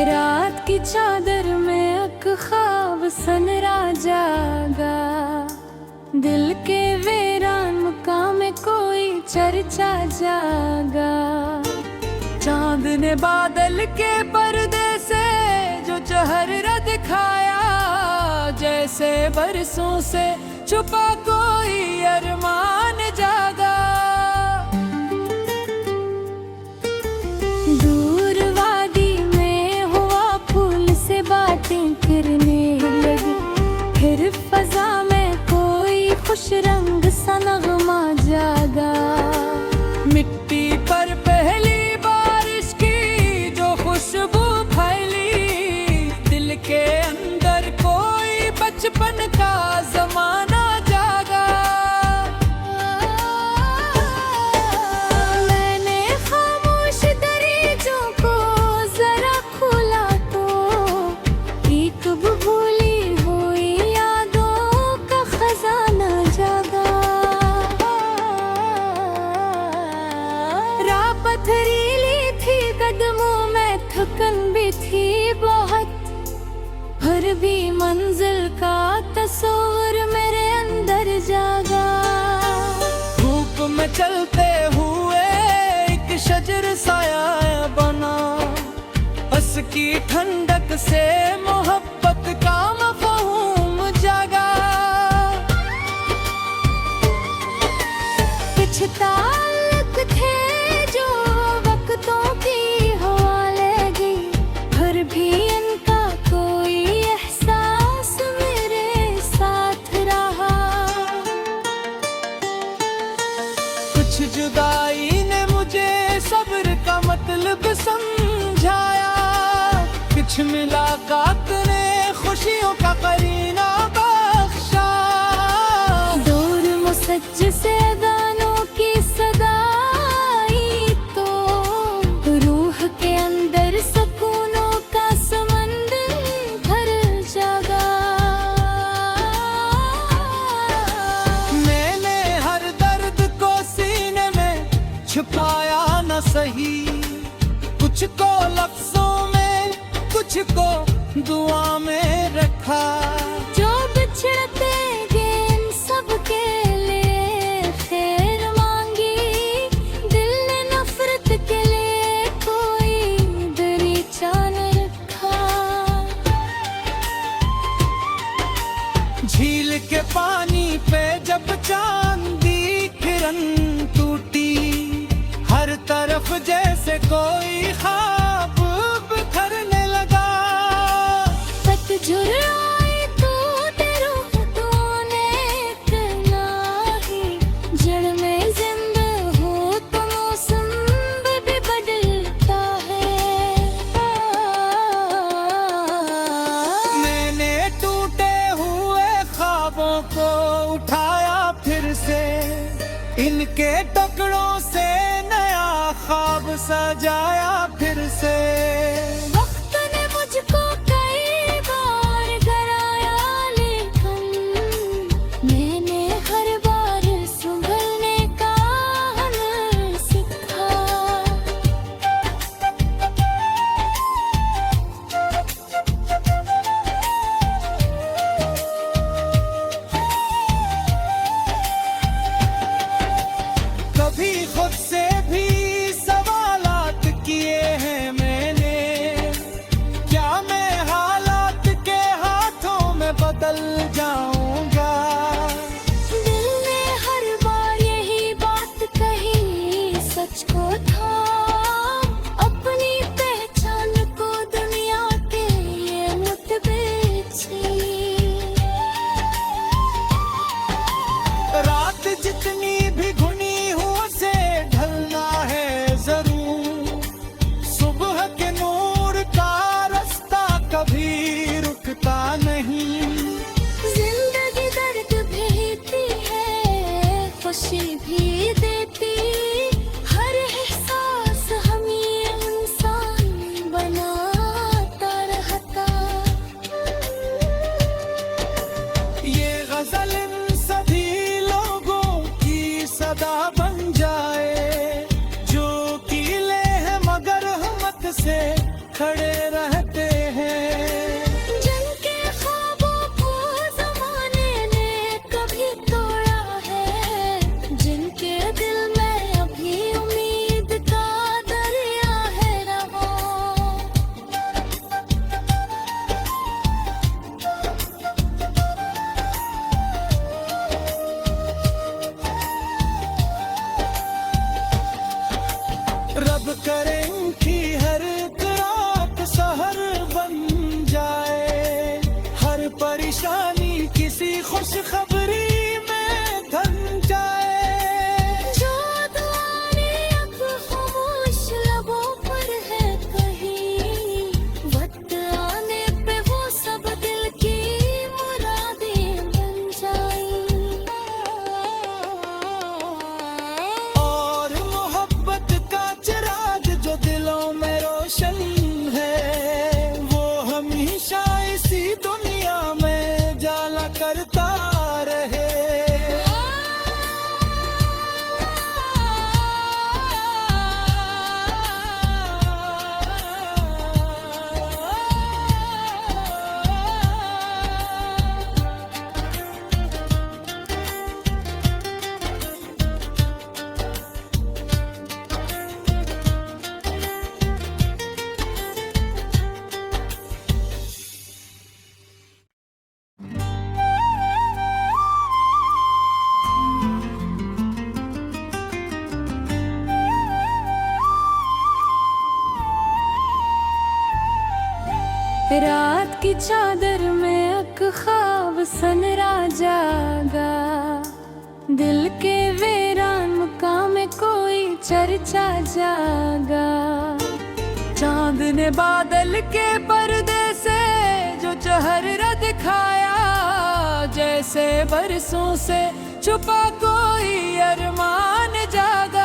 रात की चादर में एक ख्वाब सनरा जागा, दिल के वीरान मुकाम में कोई चर्चा जागा। चांद ने बादल के पर्दे से जो चेहरा दिखाया, जैसे बरसों से छुपा कोई अरमान जागा। दूर वादी में हुआ फूल से बातें फिरने लगी, फिर फजा में कोई खुश रंग सा नगमा जागा। मिट्टी पर पहली बारिश की जो खुशबू फैली, दिल के अंदर कोई बचपन का जमाना जागा। मैंने खामोश दरीचों को जरा खोला तो एक भूली हुई यादों का खजाना जागा। राह पथरीली थी, कदमों में थकन भी थी बहुत, फिर भी मंजिल का तस्वीर मेरे अंदर जागा। धूप में चलते हुए एक शजर साया बना, बस की ठंडक से मोहब्बत का मफ़हूम जागा। कुछ ताल्लुक थे जो वक्तों की हवा ले गई, फिर भी इनका कोई एहसास मेरे साथ रहा। कुछ जुदाई ने मुझे सब्र का मतलब समझाया, कुछ मुलाकात ने खुशियों का करीना बख्शा। दूर मुसज्ज से गानों की सदाई तो रूह के अंदर सुकूनों का समंदर भर जागा। मैंने हर दर्द को सीने में छुपाया न सही, कुछ को लफ्जों में, कुछ को दुआ में रखा। जो बिछड़ते गए इन सब के लिए खैर मांगी, दिल ने नफरत के लिए कोई दरीचा न रखा। झील के पानी पे जब चांदी किरण टूटी, हर तरफ जैसे कोई ख्वाब बिखरने लगा। पतझड़ आई तो रूह तूने इतना ही, जड़ में जिंदा हो तो मौसम भी बदलता है। मैंने टूटे हुए ख्वाबों को उठाया फिर से, इनके टुकड़ों से नया ख्वाब सजाया फिर से। वक्त ने मुझको कई बार डराया, लेकिन मैंने हर बार संभलने का हुनर सीखा। कभी खुद से भी सवालात किए हैं मैंने, दुनिया में जाला करता रहे। रात की चादर में एक ख्वाब सनरा जागा, दिल के वीरान मुकाम में कोई चर्चा जागा। चांद ने बादल के पर्दे से जो चेहरा दिखाया, जैसे बरसों से छुपा कोई अरमान जागा।